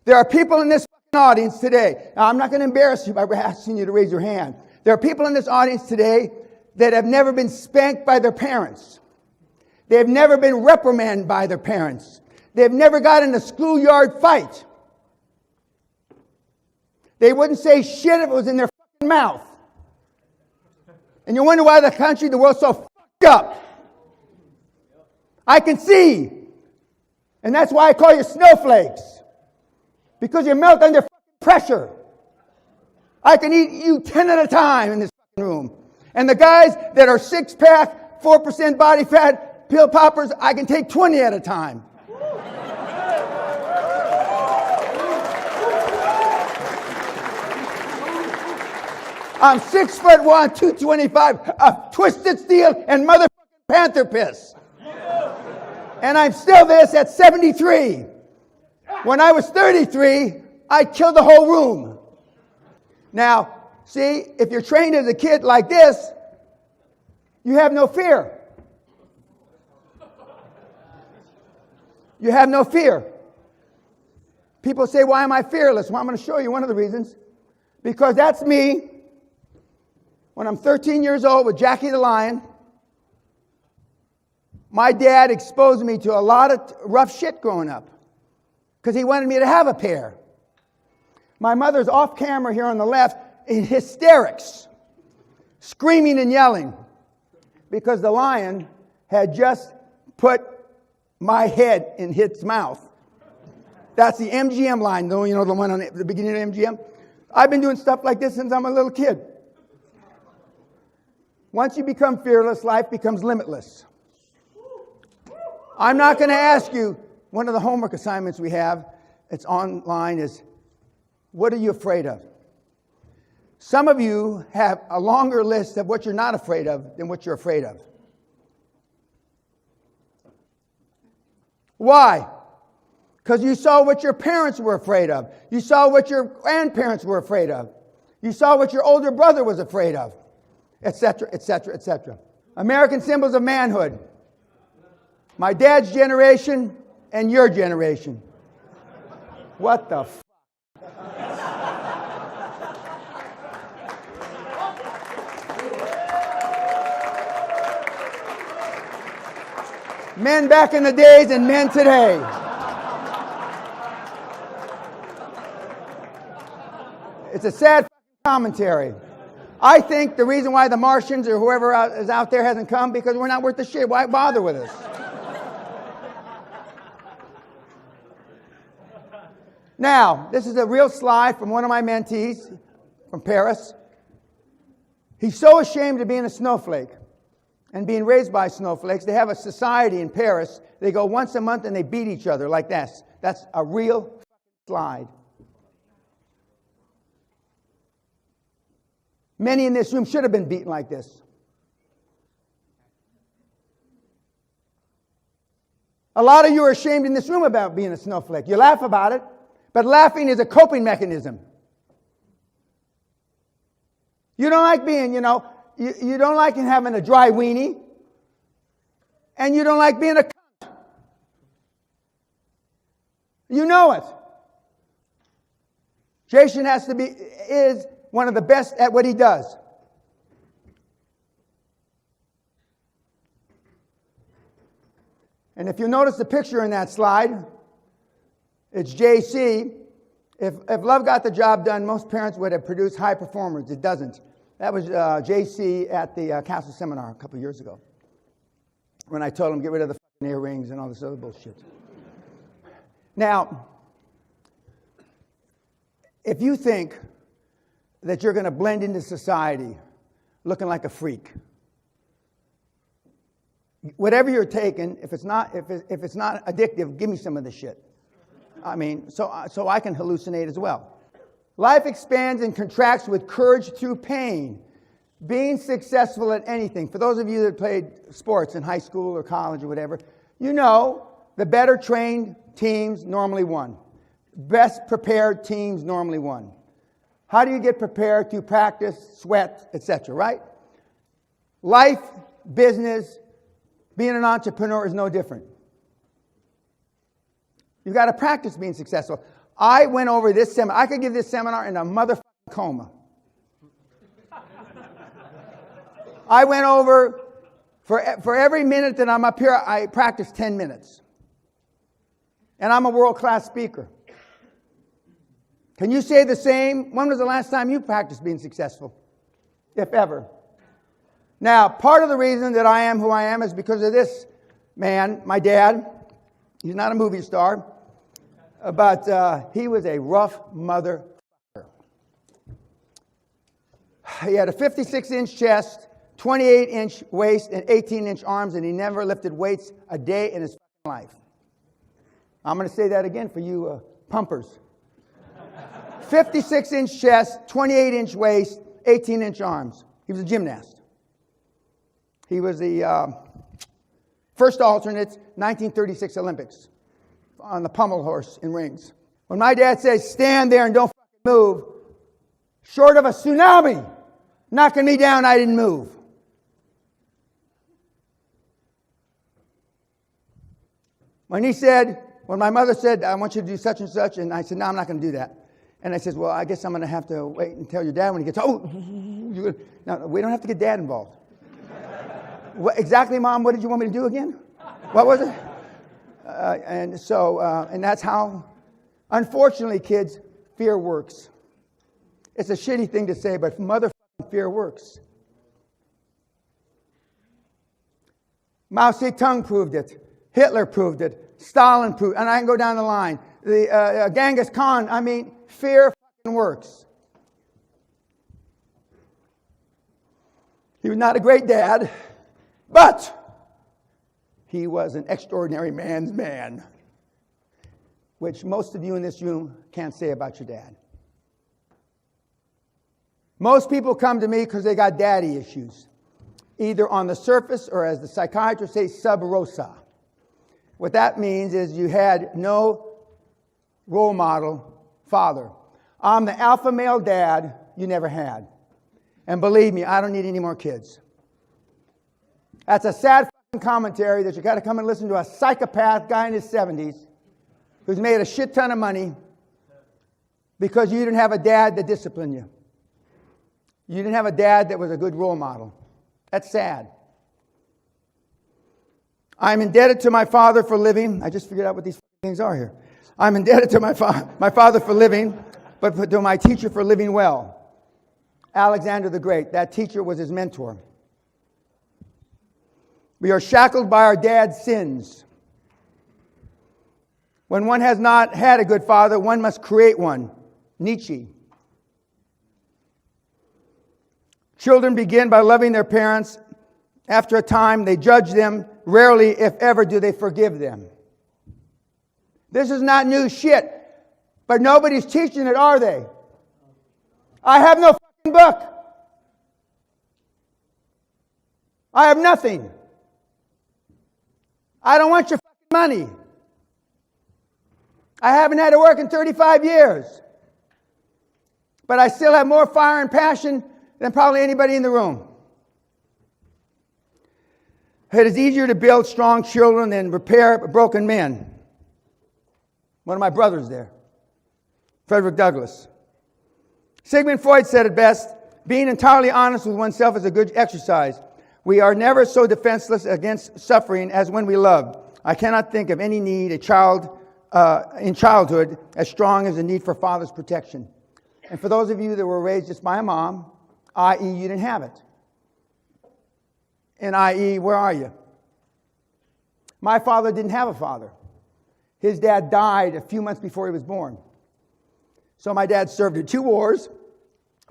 There are people in this audience today. Now, I'm not going to embarrass you by asking you to raise your hand. There are people in this audience today that have never been spanked by their parents. They have never been reprimanded by their parents. They've never got in a schoolyard fight. They wouldn't say shit if it was in their fucking mouth. And you wonder why the country, the world's so fucked up. I can see. And that's why I call you snowflakes. Because you melt under pressure. I can eat you 10 at a time in this room. And the guys that are 6-pack, 4% body fat, pill poppers, I can take 20 at a time. I'm 6'1", 225, of twisted steel and motherfucking panther piss. And I'm still this at 73. When I was 33, I killed the whole room. Now, see, if you're trained as a kid like this, you have no fear. You have no fear. People say, why am I fearless? Well, I'm going to show you one of the reasons. Because that's me when I'm 13 years old with Jackie the Lion. My dad exposed me to a lot of rough shit growing up because he wanted me to have a pair. My mother's off camera here on the left in hysterics, screaming and yelling because the lion had just put my head in its mouth. That's the MGM line, though, you know, the one on the beginning of MGM. I've been doing stuff like this since I'm a little kid. Once you become fearless, life becomes limitless. I'm not going to ask you, one of the homework assignments we have, it's online, is what are you afraid of? Some of you have a longer list of what you're not afraid of than what you're afraid of. Why? Because you saw what your parents were afraid of. You saw what your grandparents were afraid of. You saw what your older brother was afraid of, etc., etc., etc. American symbols of manhood. My dad's generation and your generation. What the f***? Men back in the days and men today. It's a sad commentary. I think the reason why the Martians or whoever is out there hasn't come because we're not worth the shit. Why bother with us? Now, this is a real slide from one of my mentees from Paris. He's so ashamed of being a snowflake and being raised by snowflakes. They have a society in Paris. They go once a month and they beat each other like this. That's a real slide. Many in this room should have been beaten like this. A lot of you are ashamed in this room about being a snowflake. You laugh about it, but laughing is a coping mechanism. You don't like being, you don't like having a dry weenie, and you don't like being a cunt. You know it. Jason is one of the best at what he does. And if you notice the picture in that slide, it's JC. If love got the job done, most parents would have produced high performers. It doesn't. That was JC at the Castle Seminar a couple of years ago when I told him get rid of the fucking earrings and all this other bullshit. Now, if you think that you're going to blend into society looking like a freak, whatever you're taking, if it's not addictive, give me some of the shit. I mean, so I can hallucinate as well. Life expands and contracts with courage through pain. Being successful at anything. For those of you that played sports in high school or college or whatever, you know the better trained teams normally won. Best prepared teams normally won. How do you get prepared? Through practice, sweat, etc., right? Life, business, being an entrepreneur is no different. You've got to practice being successful. I went over this seminar. I could give this seminar in a motherfucking coma. I went over, for every minute that I'm up here, I practiced 10 minutes. And I'm a world-class speaker. Can you say the same? When was the last time you practiced being successful? If ever. Now, part of the reason that I am who I am is because of this man, my dad. He's not a movie star, but he was a rough motherfucker. He had a 56-inch chest, 28-inch waist, and 18-inch arms, and he never lifted weights a day in his life. I'm going to say that again for you pumpers. 56-inch chest, 28-inch waist, 18-inch arms. He was a gymnast. He was the first alternate 1936 Olympics on the pommel horse in rings. When my dad says, stand there and don't move, short of a tsunami knocking me down, I didn't move. When my mother said, I want you to do such and such, and I said, no, I'm not going to do that. And I said, well, I guess I'm going to have to wait and tell your dad when he gets, no, we don't have to get dad involved. What, exactly, Mom, what did you want me to do again? What was it? And that's how, unfortunately, kids, fear works. It's a shitty thing to say, but motherfucking fear works. Mao Zedong proved it. Hitler proved it. Stalin proved it. And I can go down the line. The Genghis Khan, fear fucking works. He was not a great dad, but he was an extraordinary man's man, which most of you in this room can't say about your dad. Most people come to me because they got daddy issues, either on the surface or, as the psychiatrists say, sub rosa. What that means is you had no role model father. I'm the alpha male dad you never had. And believe me, I don't need any more kids. That's a sad commentary that you got to come and listen to a psychopath guy in his 70s who's made a shit ton of money because you didn't have a dad that disciplined you. You didn't have a dad that was a good role model. That's sad. I'm indebted to my father for living. I just figured out what these things are here. I'm indebted to my father for living, but to my teacher for living well. Alexander the Great. That teacher was his mentor. We are shackled by our dad's sins. When one has not had a good father, one must create one. Nietzsche. Children begin by loving their parents. After a time, they judge them. Rarely, if ever, do they forgive them. This is not new shit, but nobody's teaching it, are they? I have no fucking book. I have nothing. I don't want your fucking money. I haven't had to work in 35 years. But I still have more fire and passion than probably anybody in the room. It is easier to build strong children than repair broken men. One of my brothers there, Frederick Douglass. Sigmund Freud said it best, being entirely honest with oneself is a good exercise. We are never so defenseless against suffering as when we love. I cannot think of any need in childhood as strong as the need for father's protection. And for those of you that were raised just by a mom, i.e. you didn't have it. And i.e., where are you? My father didn't have a father. His dad died a few months before he was born. So my dad served in 2 wars,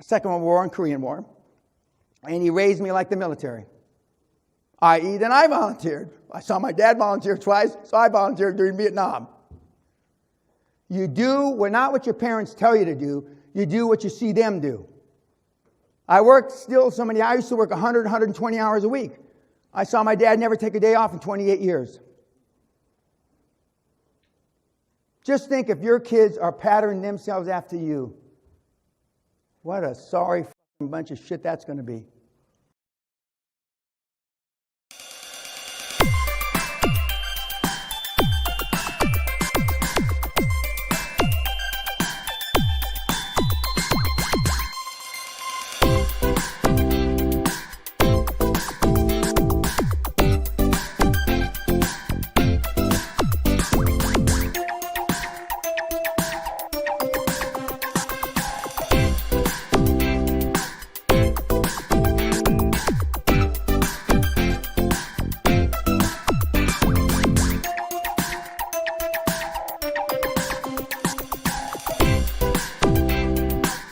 Second World War and Korean War, and he raised me like the military. I.e., then I volunteered. I saw my dad volunteer twice, so I volunteered during Vietnam. You do not what your parents tell you to do. You do what you see them do. I used to work 100, 120 hours a week. I saw my dad never take a day off in 28 years. Just think if your kids are patterning themselves after you, what a sorry bunch of shit that's going to be.